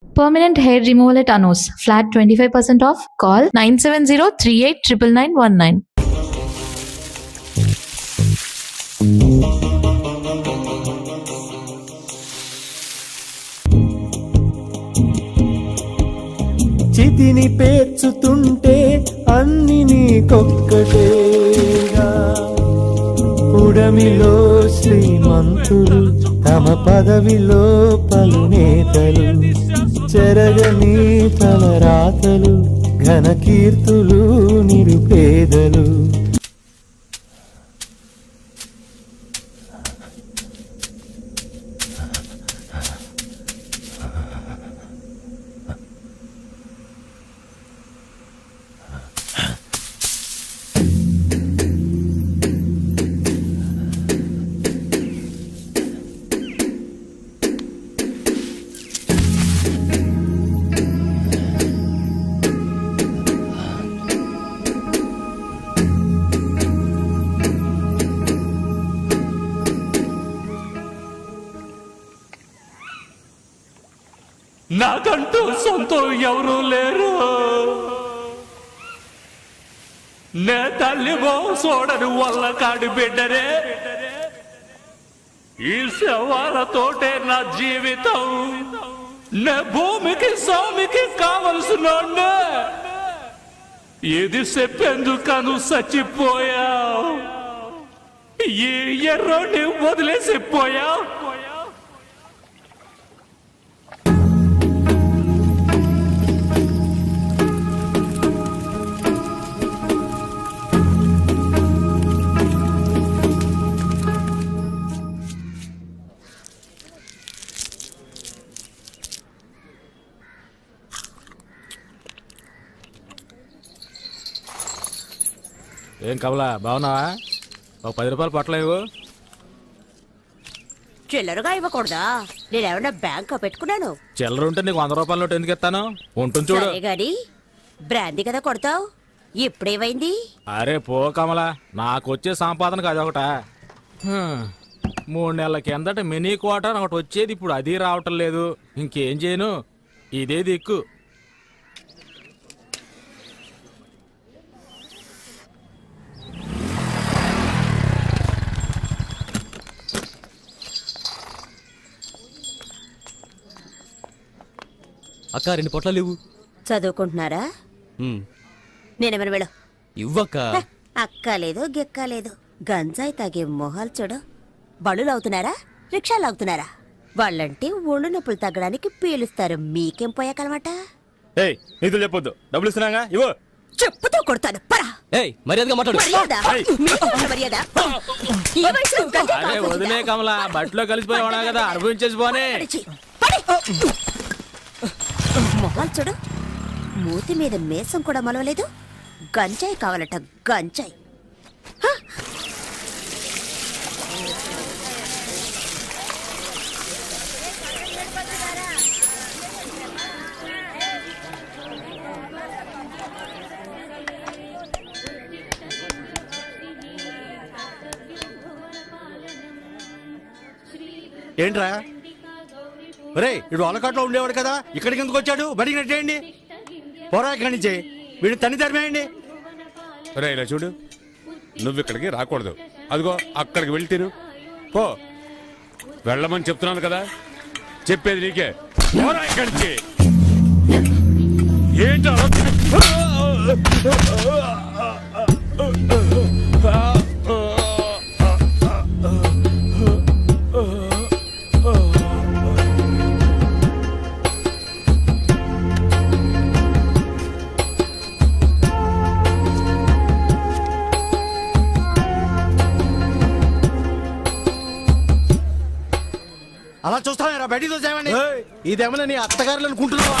Permanent hair removal at Anos. Flat 25% off. Call 970-389919. చితిని పేర్చుతుంటే అన్ని నీకొక్కటేగా. ఉడమిలో శ్రీమంతులు తమ పదవిలో పలు నేతలు, చెరగని తల రాతలు ఘన కీర్తులు నిరుపేదలు. నాకంటూ సొంతం ఎవరూ లేరు. నే తల్లిమో సోడని వల్ల కాడి బిడ్డరే. ఈ శవాలతోటే నా జీవితం. నే భూమికి స్వామికి కావలసిన ఇది చెప్పేందుకను చచ్చిపోయా. ఈ ఎర్రోని వదిలేసిపోయా. ఏం కమలా, బాగున్నావా? ఒక 10 రూపాయలు పట్టలేవు. చిల్లరగా ఇవ్వకూడదా? నేనేమన్నా బ్యాంక్ పెట్టుకున్నాను? చిల్లర ఉంటే నీకు 100 రూపాయల నోటు ఎందుకు ఇస్తాను? ఉంటుంది చూడు. గాని బ్రాందీ కదా కొడతావు. ఇప్పుడేమైంది? అరే పో కమలా, నాకు వచ్చే సంపాదనకు అదొకట. 3 నెలల కిందట మినీ క్వార్టర్ ఒకటి వచ్చేది, ఇప్పుడు అది రావటం లేదు. ఇంకేం చేయను, ఇదే దిక్కు. అక్క 2 పొట్లాలు ఇవ్వు. చదువుకుంటున్నారా? నేనేమన్నా వెళ్ళు. ఇవ్వక్క. అక్కలేదు గిక్కలేదు. గంజాయి తాగే మొహాలు చూడు. బళ్ళు లాగుతున్నారా, రిక్షాలు లాగుతున్నారా? వాళ్ళంటే ఒళ్ళు నొప్పులు తగ్గడానికి పీలుస్తారు. మీకేం పోయాకలమాట? నీతులు చెప్పొద్దు, డబ్బులు ఇస్తున్నాగా ఇవ్వు. చెప్పుతో కొడతాను. పరా. మర్యాదగా మాట్లాడు. అరే వదిలే కమలా, బట్టలో కలిసిపోయి కదా, అనుభవించేసి పోనే. మొహాలు చూడు. మూతి మీద మేసం కూడా మొలవలేదు. గంజాయి కావాలట, గంజాయి. ఏంట్రా రే, ఇడు అలకాట్లో ఉండేవాడు కదా, ఇక్కడికి ఎందుకు వచ్చాడు? బడికి నెట్టేయండి, పోరా ఇక్కడి నుంచి. వీడిని తన్ని తరిమేయండి. రే ఇలా చూడు, నువ్వు ఇక్కడికి రాకూడదు. అదిగో అక్కడికి వెళ్ళి తిరు పో. వెళ్ళమని చెప్తున్నాను కదా, చెప్పేది నీకే. పోరా ఇక్కడి నుంచి. ఏంటో అలా చూస్తారా? బయటికి చూసామండి. ఇదేమన్నా నీ అత్తగారులు అనుకుంటున్నావా?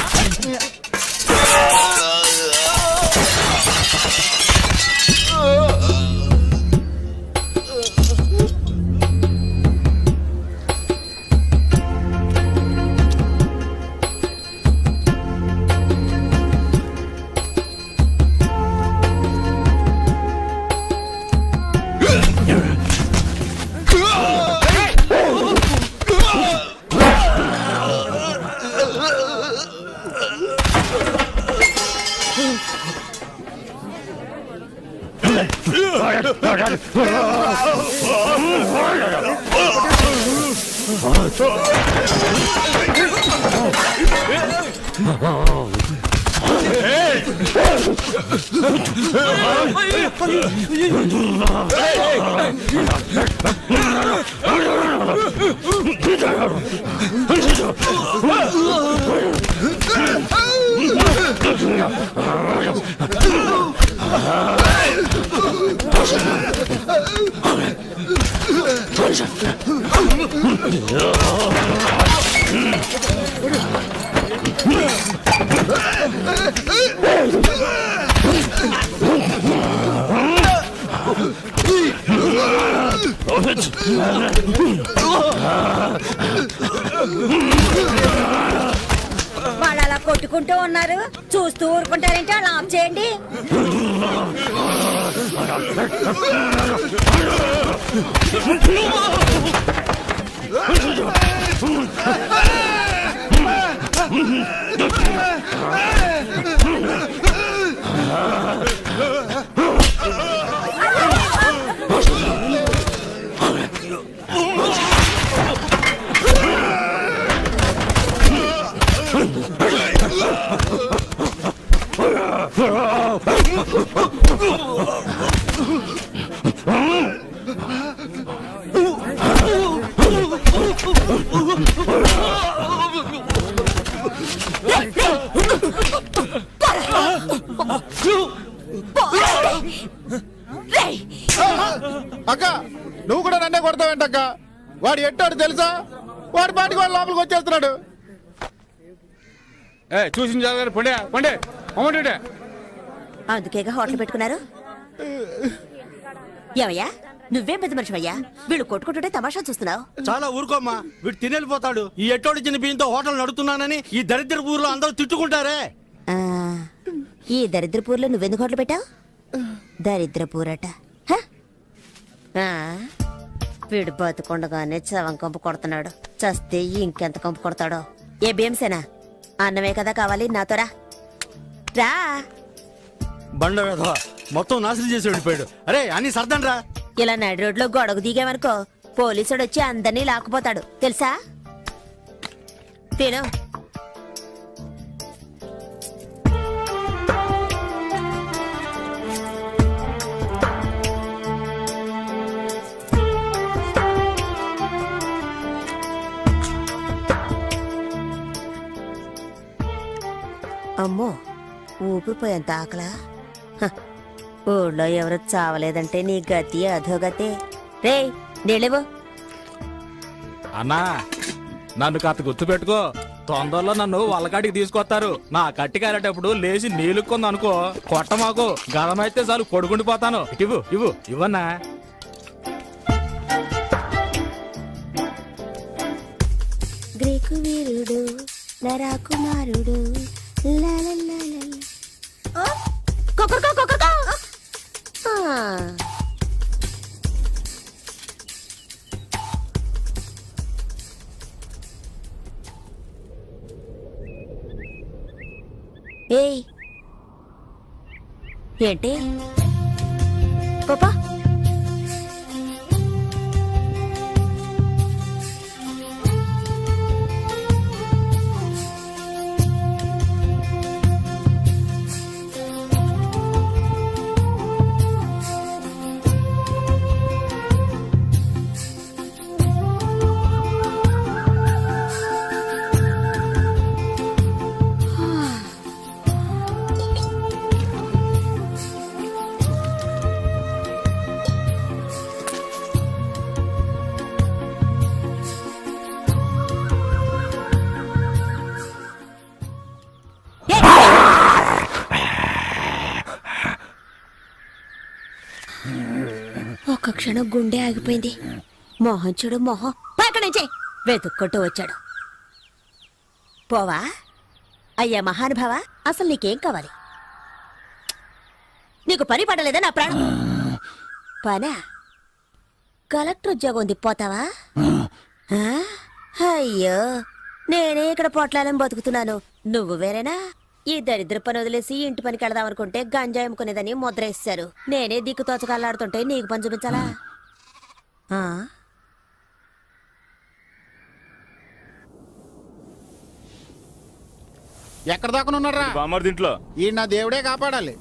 వాళ్ళు అలా కొట్టుకుంటూ ఉన్నారు, చూస్తూ ఊరుకుంటారంటే అలా ఆఫ్ చేయండి. అక్క నువ్వు కూడా నన్నే కొడతావేంటక్క? వాడు ఎట్టాడు తెలుసా? వాడి పాటికి వాడు లోపలికి వచ్చేస్తున్నాడు. చూసిన జాగ్రత్త పండే పండే అమ్మంటే అందుకేగా హోటల్ పెట్టుకున్నారు. ఏమయ్యా, నువ్వేం పెద్ద మనిషివయ్యా, వీళ్ళు కొట్టుకుంటుంటే తమాషా చూస్తున్నావు. చాలా ఊరుకోమ్మా, వీడు తినేళ్ళిపోతాడు. ఈ ఎట్టోడు చిన్న బియ్యంతో హోటల్ నడుపుతున్నానని ఈ దరిద్ర ఊర్లో అందరూ తిట్టుకుంటారే. ఆ, ఈ దరిద్రపూర్లో నువ్వెందుకు హోటల్ పెట్టావు? దరిద్రపూరట. హ? ఆ, వీడు బతుకుండగానే చవం కంపు కొడుతున్నాడు, చస్తే ఇంకెంత కంపు కొడతాడో. ఏ భీమసేనా, అన్నమే కదా కావాలి, నాతో రా. రా. బండ వేధవ మొత్తం నాశనం చేసి వెళ్ళిపోయాడు. అరే అన్ని సర్దండి రా. ఇలా నడి రోడ్లో గొడవ దిగామనుకో, పోలీసుడు వచ్చి అందరినీ లాక్కుపోతాడు తెలుసా. తిను. అమ్మో, ఊపిరిపోయేంత ఆకలా. హ, ఊళ్ళో ఎవరు చావలేదంటే నీ గతి అధోగతే. రే నీళ్ళేవో. అన్నా, నన్ను కాస్త గుర్తుపెట్టుకో, తొందరలో నన్ను వాళ్ళకాడికి తీసుకొస్తారు. నా కట్టి కారేటప్పుడు లేచి నీళ్ళుకుంది అనుకో, కొట్ట మాకు గదమైతే చాలు పడుకుండిపోతాను. ఇవ్వు ఇవ్వు ఇవ్వన్నా. గ్రీకు వీరుడు నరాకుమారుడు ఏయ్ ఏంటి పాపా? ఒక్క క్షణం గుండె ఆగిపోయింది. మొహం చూడు, మొహం పక్కన నుంచి వెతుక్కుంటూ వచ్చాడు. పోవా అయ్యా మహానుభావ, అసలు నీకేం కావాలి? నీకు పని పడలేదా నా ప్రాణం? పనా? కలెక్టర్ ఉద్యోగం ఉంది, పోతావా? ఆ? అయ్యో, నేనే ఇక్కడ పొట్లాలని బతుకుతున్నాను, నువ్వు వేరేనా? ఈ దరిద్ర పని వదిలేసి ఇంటి పనికి వెళదాం అనుకుంటే గంజాయి అమ్ముకునేదని ముద్ర వేసేశారు. నేనే దిక్కు తోచగల్లాడుతుంటే నీకు పని చూపించాలా? ఆ? ఎక్కడ దాకా ఉన్నారా? బామర్ దీంట్లో ఈ నా దేవుడే కాపాడాలి.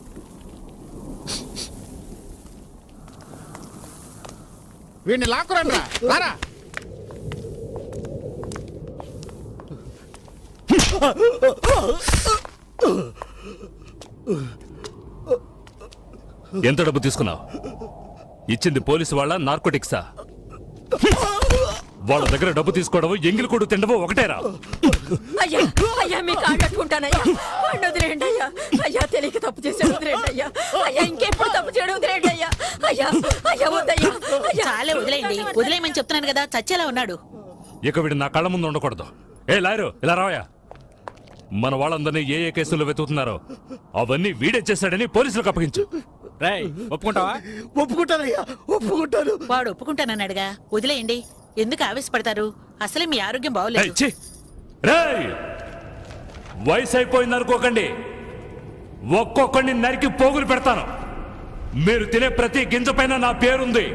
వీడిని లాక్కురండ్రా, రారా. ఎంత డబ్బు తీసుకున్నావు? ఇచ్చింది పోలీసు వాళ్ళ నార్కోటిక్సా? వాళ్ళ దగ్గర డబ్బు తీసుకోవడం ఎంగిలి కొడు తినడం ఒకటేరా? అయ్యా అయ్యా మీ కాళ్ళట్టుకుంటానయ్యా, వాడిని వదిలేయండి అయ్యా. అయ్యా తెలియక తప్పు చేసాడు, వదిలేయండి అయ్యా. అయ్యా ఇంకెప్పుడు తప్పు చేయడం వదిలేయండి అయ్యా. అయ్యా అయ్యా వద్దయ్యా. చాలే వదిలేయండి, వదిలేయమని చెప్తున్నాను కదా, చచ్చేలా ఉన్నాడు. ఇక వీడు నా కళ్ళ ముందు ఉండకూడదు. ఏ లాయరు ఇలా రావయా. మన వాళ్ళందరినీ ఏ ఏ కేసుల్లో వెతుకుతున్నారో అవన్నీ వీడే చేశాడని పోలీసులకు అప్పగించు. రేయ్ ఒప్పుకుంటావా? ఒప్పుకుంటానయ్యా, ఒప్పుకుంటాను. వాడు ఒప్పుకుంటానన్నాడుగా, వదిలేయండి. ఎందుకు ఆవేశపడతారు? అసలే మీ ఆరోగ్యం ఏయ్, బాగోలేదు. ఛీ! రేయ్ వయసు అయిపోయింది అనుకోకండి, ఒక్కొక్కడిని నరికి పోగులు పెడతాను. మీరు తినే ప్రతి గింజ పైన నా పేరుంది.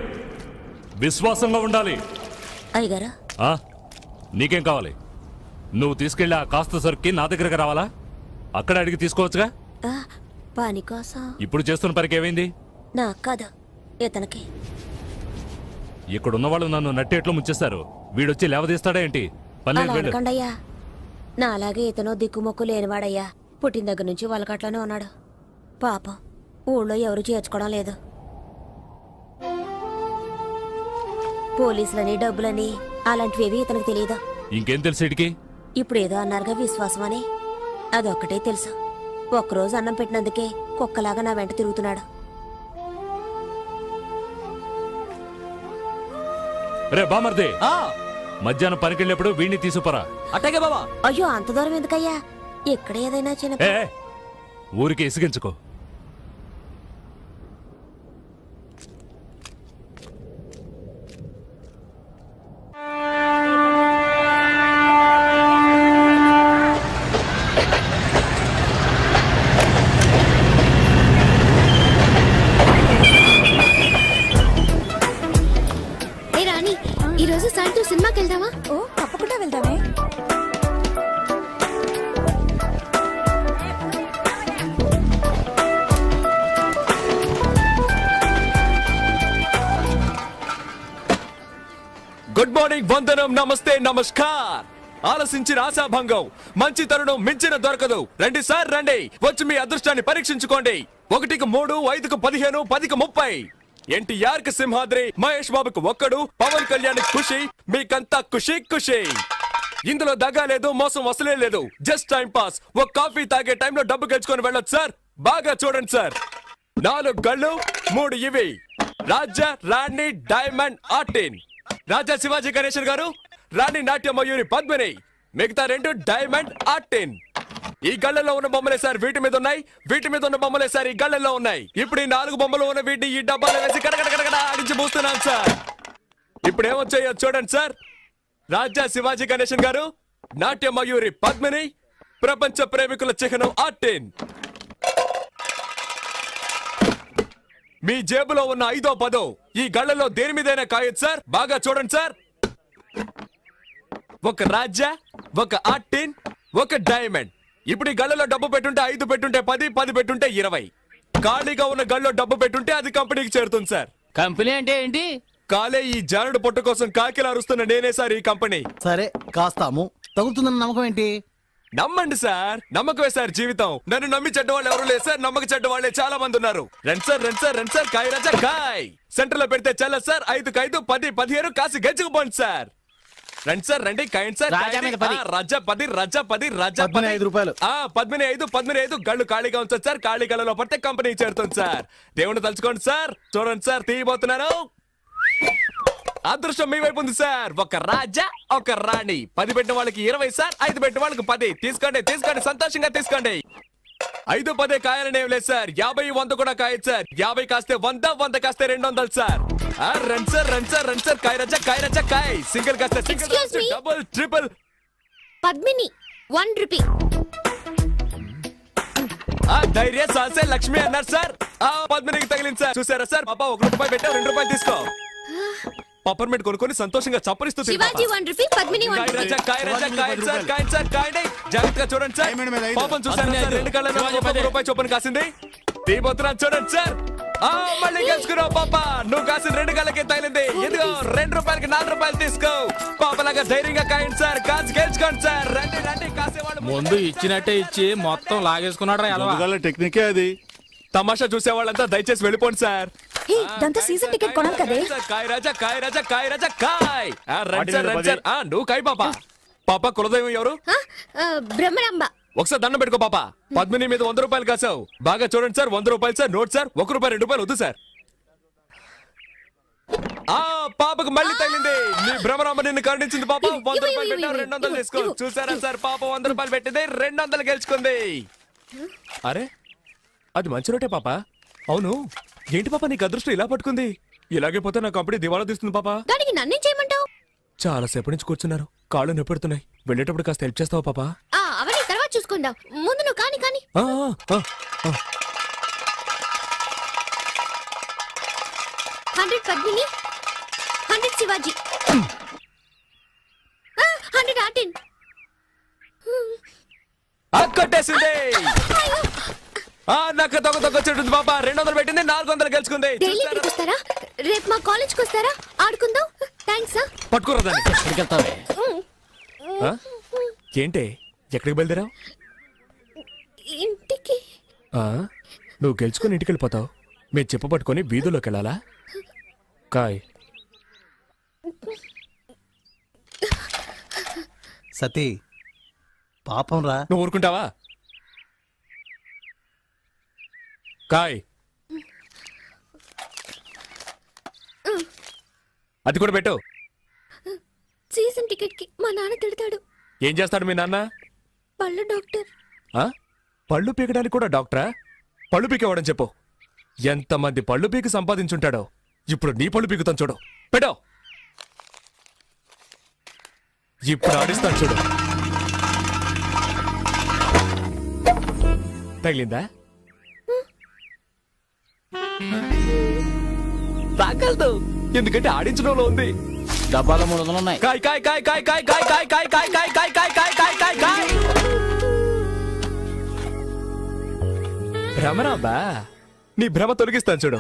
విశ్వాసంగా ఉండాలి. అయ్యగారా ఆ? నీకేం కావాలి? నువ్వు తీసుకెళ్ళి ఆ కాస్త సరుక్కి నా దగ్గరకు రావాలా? అక్కడ అడిగి తీసుకోవచ్చుగా. పని కోసం ఇప్పుడు చేస్తున్న పనికి ఏమైంది? నాకు కాదు, ఇతనికి. ఇక్కడున్న వాళ్ళు నన్ను నట్టేట్లు ముంచేస్తారు. వీడొచ్చి లేవదీస్తాడా ఏంటి? అలా పన్నెండు వేలు. అనకండయ్యా. నా అలాగే ఇతను దిక్కుమొక్కు లేనివాడయ్యా. పుట్టిన దగ్గర నుంచి వాళ్ళకట్లోనే ఉన్నాడు. పాపం ఊళ్ళో ఎవరు చేర్చుకోవడం లేదు. పోలీసులని డబ్బులని అలాంటివేవి ఇతనికి తెలియదు. ఇంకేం తెలుసు వీడికి? ఇప్పుడు ఏదో అన్నారుగా విశ్వాసం అని, అదొక్కటే తెలుసు. ఒక్కరోజు అన్నం పెట్టినందుకే కుక్కలాగా నా వెంట తిరుగుతున్నాడు. రే బామర్ది, ఆ, మధ్యాహ్నం పనికెళ్ళినప్పుడు వీడిని తీసుకురా. అట్టాగే బావా. అయ్యో అంత దూరం ఎందుకయ్యా? ఇక్కడ ఏదైనా చిన్న ఏ ఊరికి ఇసిగించుకో. ఏ రాణి, ఈ రోజు సాయంత్రం సినిమాకి వెళ్దామా? ఓ తప్పకుండా వెళ్దామే. గుడ్ మార్నింగ్, వందనం, నమస్తే, నమస్కార్. ఆలసించిన ఆశాభంగం, మంచి తరుణం మించిన దొరకదు. రండి సార్ రండి, వచ్చి మీ అదృష్టాన్ని పరీక్షించుకోండి. 1కి 3, 5కి 15, 10కి 30. ఎన్టీఆర్ కి సింహాద్రి, మహేష్ బాబుకు ఒక్కడు, పవన్ కళ్యాణ్ ఖుషి, మీకంతా ఖుషి ఖుషి. ఇందులో దగ్గా లేదు, మోసం అసలే లేదు. Just time pass. ఒక కాఫీ తాగే టైంలో డబ్బు గెలుచుకొని వెళ్ళొచ్చు సార్. బాగా చూడండి సార్. 4 గళ్ళు, 3 ఇవి. రాజా, రాణి, డైమండ్, ఆర్టిన్. రాజా శివాజీ గణేశన్ గారు, రాణి నాట్య మయూరి పద్మిని, మిగతా 2 డైమండ్, ఆర్టిన్. ఈ గళ్ళలో ఉన్న బొమ్మలే సార్ వీటి మీద ఉన్నాయి, వీటి మీద ఉన్న బొమ్మలే సార్ ఈ గళ్ళలో ఉన్నాయి. ఇప్పుడు ఈ 4 బొమ్మలు ఉన్న వీటిని ఈ డబ్బాలో వేసి కడగడగడగడ ఆడించి పూస్తున్నాను సార్. ఇప్పుడు ఏమొచ్చాయో చూడండి సార్. రాజా శివాజీ గణేశన్ గారు, నాట్య మయూరి పద్మిని, ప్రపంచ ప్రేమికుల చిహ్నం ఆర్టిన్. మీ జేబులో ఉన్న 5వ 10 ఈ గళ్ళలో దేని మీదైనా కాయొచ్చు సార్. బాగా చూడండి సార్. ఒక రాజా, ఒక ఆర్టిన్, ఒక డైమండ్. ఇప్పుడు ఈ గళ్ళలో డబ్బు పెట్టుంటే 5 పెట్టుంటే 10, 10 పెట్టుంటే 20. ఖాళీగా ఉన్న గళ్ళలో డబ్బు పెట్టుంటే అది కంపెనీకి చేరుతుంది సార్. కంపెనీ అంటే ఏంటి? కాలే ఈ జానుడు పొట్ట కోసం కాకిలా అరుస్తున్న నేనే సార్ ఈ కంపెనీ. సరే కాస్తాము, తగులుతుందన్న నమ్మకం ఏంటి? నమ్మండి సార్, నమ్మకమే సార్ జీవితం. నన్ను నమ్మి చెడ్డవాళ్ళు ఎవరు లేదు సార్, నమ్మక చెడ్డవాళ్లే చాలా మంది ఉన్నారు. రండి సార్, రండి సార్, రండి సార్. కాయ రాజా కాయ్. సెంటర్ లో పెడితే చల్ల సార్. 5కి 5, 10, 15 కాసి గెలుచుకుపోండి సార్. రండి సార్, రండి. కాయండి సార్. రాజా మీద 10. రాజా 10, రాజా 10, రాజా 10, 5 రూపాయలు. 15, 15 గళ్ళు ఖాళీగా ఉంచండి సార్. ఖాళీ గళ్ళలో పడితే కంపెనీ చేరుతుంది సార్. దేవుని తలుచుకోండి సార్. చూడండి సార్, తీయబోతున్నాను. అదృష్టం మీ వైపు ఉంది సార్. ఒక రాజా, ఒక రాణి. 10 పెట్టిన వాళ్ళకి 20 సార్, 5 పెట్టిన వాళ్ళకి 10. తీసుకోండి, తీసుకోండి, సంతోషంగా తీసుకోండి. 5, 10 కాయాలని ఏం లేదు సార్. 50, 100 కూడా కాయచ్చు సార్. 50 కాస్తే 100, 100 కాస్తే 200 సార్. రండి సార్, రండి సార్, రండి సార్. కాయ రాజా, కాయ రాజా, కాయ్. సింగిల్ కాస్తే single, Excuse me. Double, triple. Padmini 1 rupee. ధైర్య సాసే లక్ష్మి అన్నారు సార్. పద్మినికి తగిలింది సార్. చూసారా సార్? పాప 1 రూపాయి పెట్టావు, 2 రూపాయలు తీసుకో. పప్పర్మెంట్ కొనుక్కొని సంతోషంగా చప్పరిస్తూ తిను పాప. శివాజీ 1 రూపీ, పద్మిని 1 కాయ్ రూపీ. రాజా, కాయ్ రాజా, కాయ్ సార్, కాయ్ సార్, కాయ్. జాగ్రత్తగా చూడండి సార్. పాపం చూసారా సార్? 2 కళ్ళలో 1 రూపాయి చొప్పున కాసింది. తీబోతున్నా చూడండి సార్. మళ్ళీ గెలుచుకున్నావు పాప. నువ్వు కాసిన 2 కళ్ళకి తగిలింది. ఇదిగో 2 రూపాయలకి 4 రూపాయలు తీసుకో. పాపలాగా ధైర్యంగా కాయండి సార్. కాసి గెలుచుకోండి సార్. రండి రండి కాసేవాళ్ళు. ముందు ఇచ్చినట్టే ఇచ్చి మొత్తం లాగేసుకున్నాడు రా. టెక్నికే అది. తమాషా చూసే వాళ్ళంతా దయచేసి వెళ్ళిపోండి సార్. దాంతో సీజన్ టికెట్ కొనాలి కదే. కాయ్ రాజా, కాయ్ రాజా, కాయ్ రాజా, కాయ్. రండి సార్, రండి సార్. నువ్వు కాయ్ పాప. పాప కులదైవం ఎవరు? బ్రహ్మరాంబ. ఒకసారి దండం పెట్టుకో పాప. పద్మిని మీద 100 రూపాయలు కాసావు. బాగా చూడండి సార్. 100 రూపాయలు సార్. Note sir. 1 రూపాయి 2 రూపాయలు వద్దు సార్. పాపకు మళ్ళీ తగిలింది. నీ భ్రమరాంబ నిన్ను కరుణించింది పాప. 100 రూపాయలు పెట్టావు, 200 తీసుకో. చూసారా సార్? పాప 100 రూపాయలు పెట్టింది, 200 గెలుచుకుంది. అరే అది మంచి రోటే పాప. అవును ఏంటి పాప నీకు అదృష్టం ఇలా పట్టుకుంది? ఇలాగే పోతే నా కంపెనీ దివాళా తీస్తుంది పాప. దానికి నన్నేం చేయమంటావు? చాలా సేపటి నుంచి కూర్చున్నారు, కాళ్ళు నొప్పెడుతున్నాయి. వెళ్ళేటప్పుడు కాస్త హెల్ప్ చేస్తావా పాప? అవన్నీ తర్వాత చూసుకుందాం. ముందు నువ్వు కాని కాని. 100 పద్మిని, 100 శివాజీ, 100 ఆటిన్. కొట్టేసింది. నాకు తొక్కొచ్చుంటుంది పాప. 200 పెట్టింది, 400 గెలుచుకుంది. డైలీ ఇక్కడికి వస్తారా? రేపు మా కాలేజ్కి వస్తారా? ఆడుకుందాం. థ్యాంక్స్. పట్టుకోరా దాన్ని. ఏంటే ఎక్కడికి బయలుదేరావు? ఇంటికి. నువ్వు గెలుచుకుని ఇంటికి వెళ్ళిపోతావు. మీరు చెప్పు పట్టుకొని వీధుల్లోకి వెళ్ళాలా? కాయ్ సతీ పాపం రా. నువ్వు ఊరుకుంటావా? కాయ్ అది కూడా పెట్టు. సీజన్ టికెట్ కి మా నాన్న తిడతాడు. ఏం చేస్తాడు మీ నాన్న? పళ్ళు డాక్టర్. పళ్ళు పీకడానికి కూడా డాక్టరా? పళ్ళు పీకేవాడని చెప్పు. ఎంతమంది పళ్ళు పీకి సంపాదించుంటాడో. ఇప్పుడు నీ పళ్ళు పీకుతాను చూడు. పెట్టో. ఇప్పుడు ఆడిస్తాను చూడు. తగిలిందా? తాగలదు, ఎందుకంటే ఆడించడంలో ఉంది. డబ్బాలో 300 ఉన్నాయి. కాయ్ కాయ్ కాయ్ కాయ్ కాయ్ కాయ్ కాయ్ కాయ్ కాయ్ కాయ్ కాయ్ కాయ్ కాయ్ కాయ్ కాయ్ కాయ్. భ్రమరాంబా, నీ భ్రమ తొలగిస్తాను చూడు.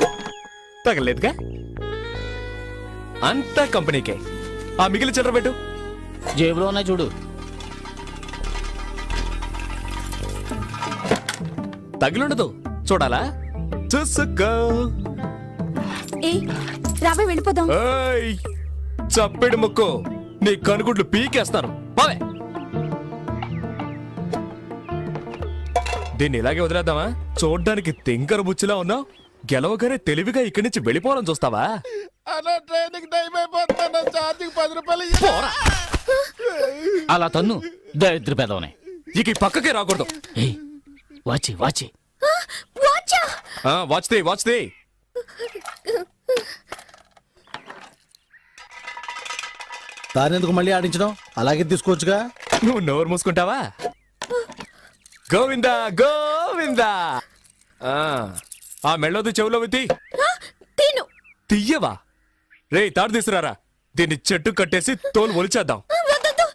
తగలేదుగా? అంతా కంపెనీకే. మిగిలిన చిల్లర పెట్టు. జేబులో ఉన్నాయి చూడు. తగిలుండదు, చూడాలా? చూసుకో. రావే వెళ్ళిపోదాం. చప్పెడు ముక్కు, నీ కనుగుడ్లు పీకేస్తాను. బావే, దీన్ని ఇలాగే వదిలేద్దామా? చూడ్డానికి తింకర బుచ్చిలా ఉన్నావు. గెలవగానే తెలివిగా ఇక్కడి నుంచి వెళ్ళిపోవాలని చూస్తావా? అలా ట్రైన్కి టైం అయిపోతున్నా. ఛార్జింగ్ 10 రూపాయలు ఇయ్యి. పోరా. అలా తన్ను దరిద్ర పెదవనే. ఇక ఈ పక్కకే రాకూడదు. వాచి వాచి వాచా. Watch the. దానెందుకు మళ్ళీ ఆడించడం? అలాగే తీసుకోవచ్చుగా. నువ్వు నోరు మూసుకుంటావా? గోవిందా గోవిందా. మెళ్ళోది చెవులో విత్తి తిను. తీయవా? రే తాడు తీసుకురారా. దీన్ని చెట్టు కట్టేసి తోలు ఒలిచేద్దాం. వద్దొద్దు.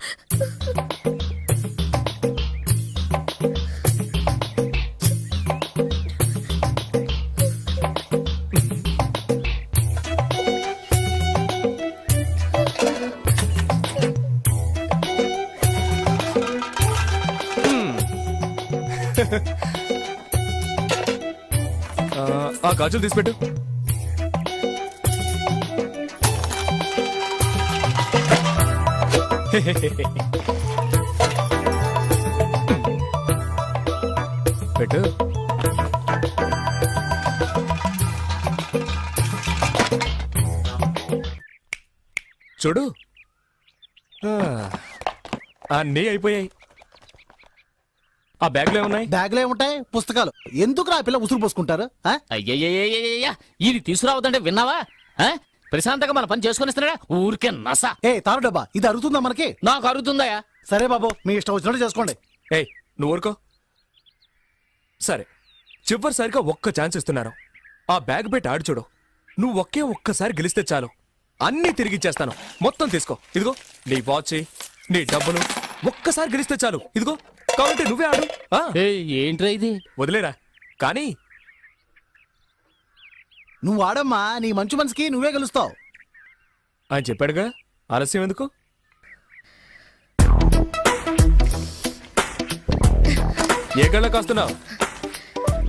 గాజులు తీసిపెట్టు. పెట్టు. చూడు, అన్నీ అయిపోయాయి. ఆ బ్యాగ్లో ఏమున్నాయి? బ్యాగ్లో ఏముంటాయి? పుస్తకాలు. ఎందుకు రా పిల్ల ఉసురు పోసుకుంటారు? అయ్యయ్యయ్యయ్యయ్యా, ఇది తీసుకురావద్దంటే విన్నావా? ప్రశాంతంగా మన పని చేసుకొని ఇస్తున్నాడా? ఊరికే నస. తారు డబ్బా, ఇది అరుగుతుందా మనకి? నాకు అరుగుతుందా? సరే బాబు, మీ ఇష్టం వచ్చినట్టు చేసుకోండి. నువ్వు ఊరుకో. సరే, చివరిసారిగా ఒక్క ఛాన్స్ ఇస్తున్నాను. ఆ బ్యాగ్ పెట్టి ఆడి చూడు. నువ్వు ఒక్కసారి గెలిస్తే చాలు, అన్నీ తిరిగిచ్చేస్తాను. మొత్తం తీసుకో. ఇదిగో నీ వాచ్, నీ డబ్బులు. ఒక్కసారి గెలిస్తే చాలు. ఇదిగో కాబట్టి నువ్వే ఆడు. ఏంట్రా ఇది? వదిలేరా కానీ నువ్వు ఆడమ్మా, నీ మంచు మనసుకి నువ్వే గెలుస్తావు. ఆయన చెప్పాడుగా, ఆలస్యం ఎందుకు? ఏ గళ్ళ కాస్తున్నావు?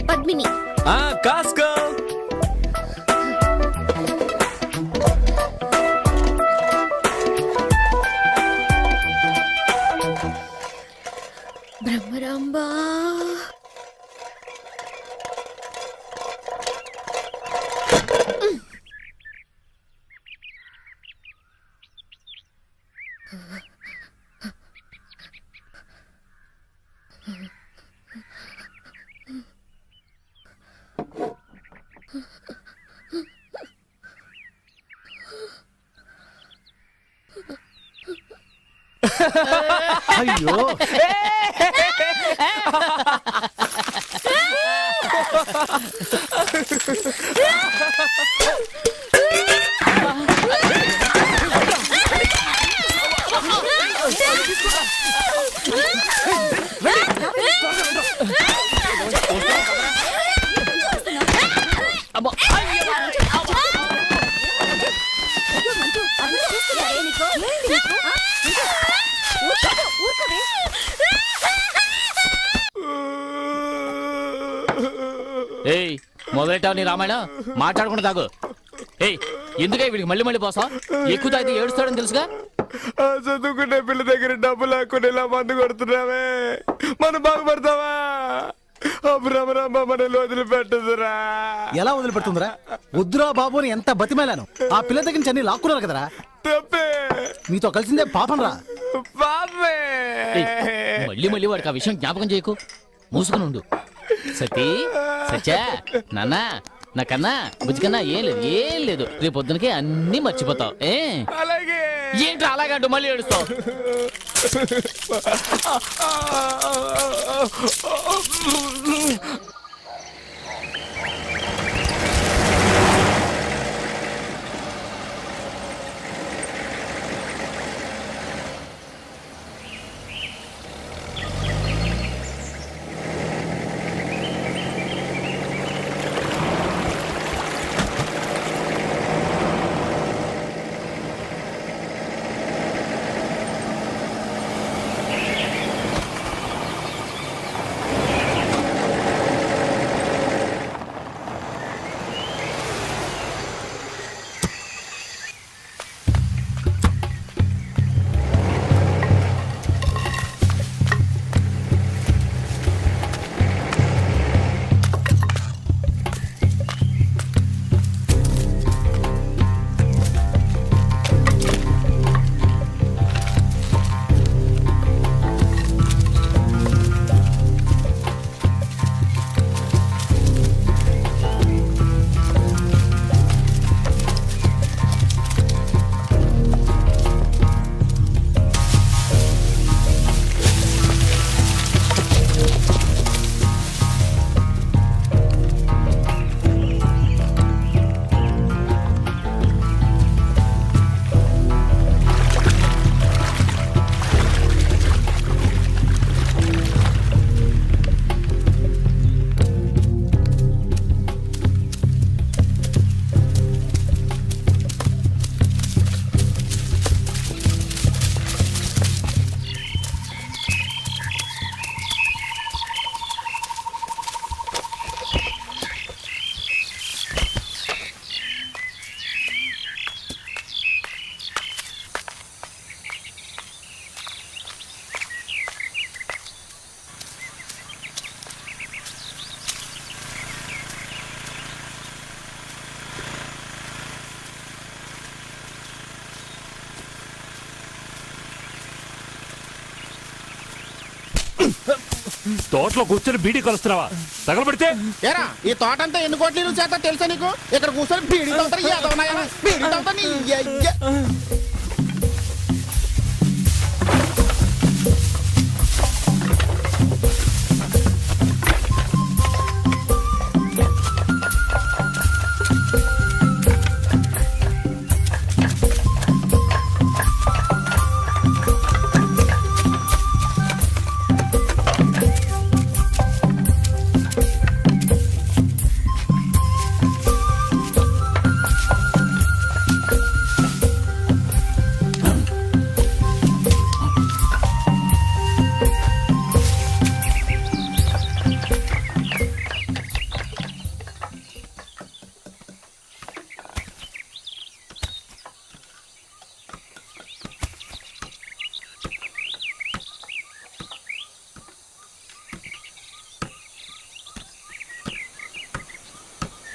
పద్మిని. కాస్కో. బ్రహ్మరాంబా. అయ్యో అమ్మో! ఏయ్, మొదలెట్టావు నీ రామాయణం. మాట్లాడకుండా తాగు. ఏయ్, ఎందుకే వీడికి మళ్ళీ మళ్ళీ పోసావు? ఎక్కువ తాగితే ఏడుస్తాడని తెలుసుగా. చదువుకునే పిల్ల దగ్గర డబ్బు లేకుండా ఇలా మందు కొడుతున్నావే, మనం బాగుపడతావా? భ్రమరాంబ మనల్ని వదిలిపెట్టదురా. ఎలా వదిలిపెడుతుందిరా? వద్దురా బాబు అని ఎంత బతిమేలాను. ఆ పిల్ల దగ్గర నుంచి అన్ని లాక్కున్నారు కదరా. తప్పే. మీతో కలిసిందే పాపం రా. పాపే. మళ్ళీ మళ్ళీ వాడికి ఆ విషయం జ్ఞాపకం చేయకు. మూసుకుని ఉండు. సతీ, సత్యా, నాన్న, నాకన్నా బుజ్జికన్నా ఏం లేదు. రేపు పొద్దునకే అన్ని మర్చిపోతావు. అలాగే. ఏంటి అలాగంటూ మళ్ళీ ఏడుస్తావు? తోటలో కూర్చొని బీడీ కలుస్తున్నావా? తగలబడితే ఏరా ఈ తోట అంతా ఎన్ని కోట్ల చేత తెలుసా నీకు? ఇక్కడ కూర్చొని బీడీ తాగుతారు.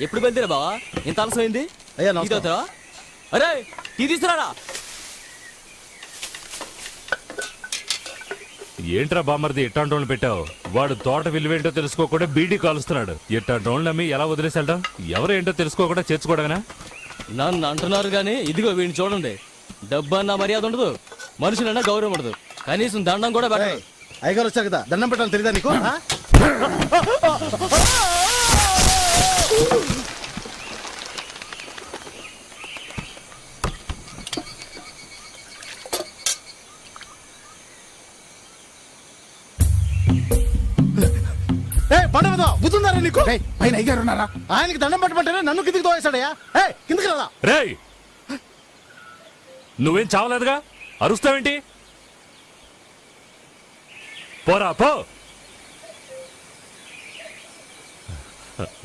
ఎప్పుడు బయలుదేరా బావా ఇంత ఆలస్యమైంది అయ్యా టీ నమస్కారం. తాగుతావా? అరే టీ తీసుకురాడా. ఏంట్రా బామ్మర్ది ఇట్టాంటోళ్ళు పెట్టావు? వాడు తోట విలువేంటో తెలుసుకోకుండా బీడీ కాలుస్తున్నాడు. ఇట్టాంటోళ్ళు నమ్మి ఎలా వదిలేసేళ్ళం? ఎవరేంటో తెలుసుకోకుండా చేర్చుకోవడమేనా? నన్ను అంటున్నారు కానీ ఇదిగో వీడిని చూడండి. డబ్బు అన్న మర్యాద ఉండదు, మనుషులన్నా గౌరవం ఉండదు, కనీసం దండం కూడా పెట్టదు. అయ్యగారు వచ్చారు కదా, దండం పెట్టాలి తెలీదా నీకు? ఆ? బుద్ధుందారా నీకు? పైన అయ్యారు ఉన్నారా? ఆయనకి దండం పెట్టమంటేనే నన్ను కిందికి తోవేశాడయ్యా. కిందికి రాదా? రేయ్, నువ్వేం చావలేదుగా, అరుస్తావేంటి? పోరా పో.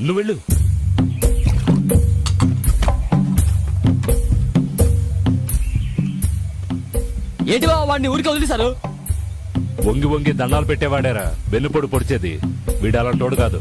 నువ్వు వెళ్ళు. ఏంటి బావ వాడిని ఊరికి వదిలేశారు? వంగి వంగి దండాలు పెట్టేవాడేరా వెన్నుపొడి పొడిచేది. వీడు అలాంటోడు కాదు.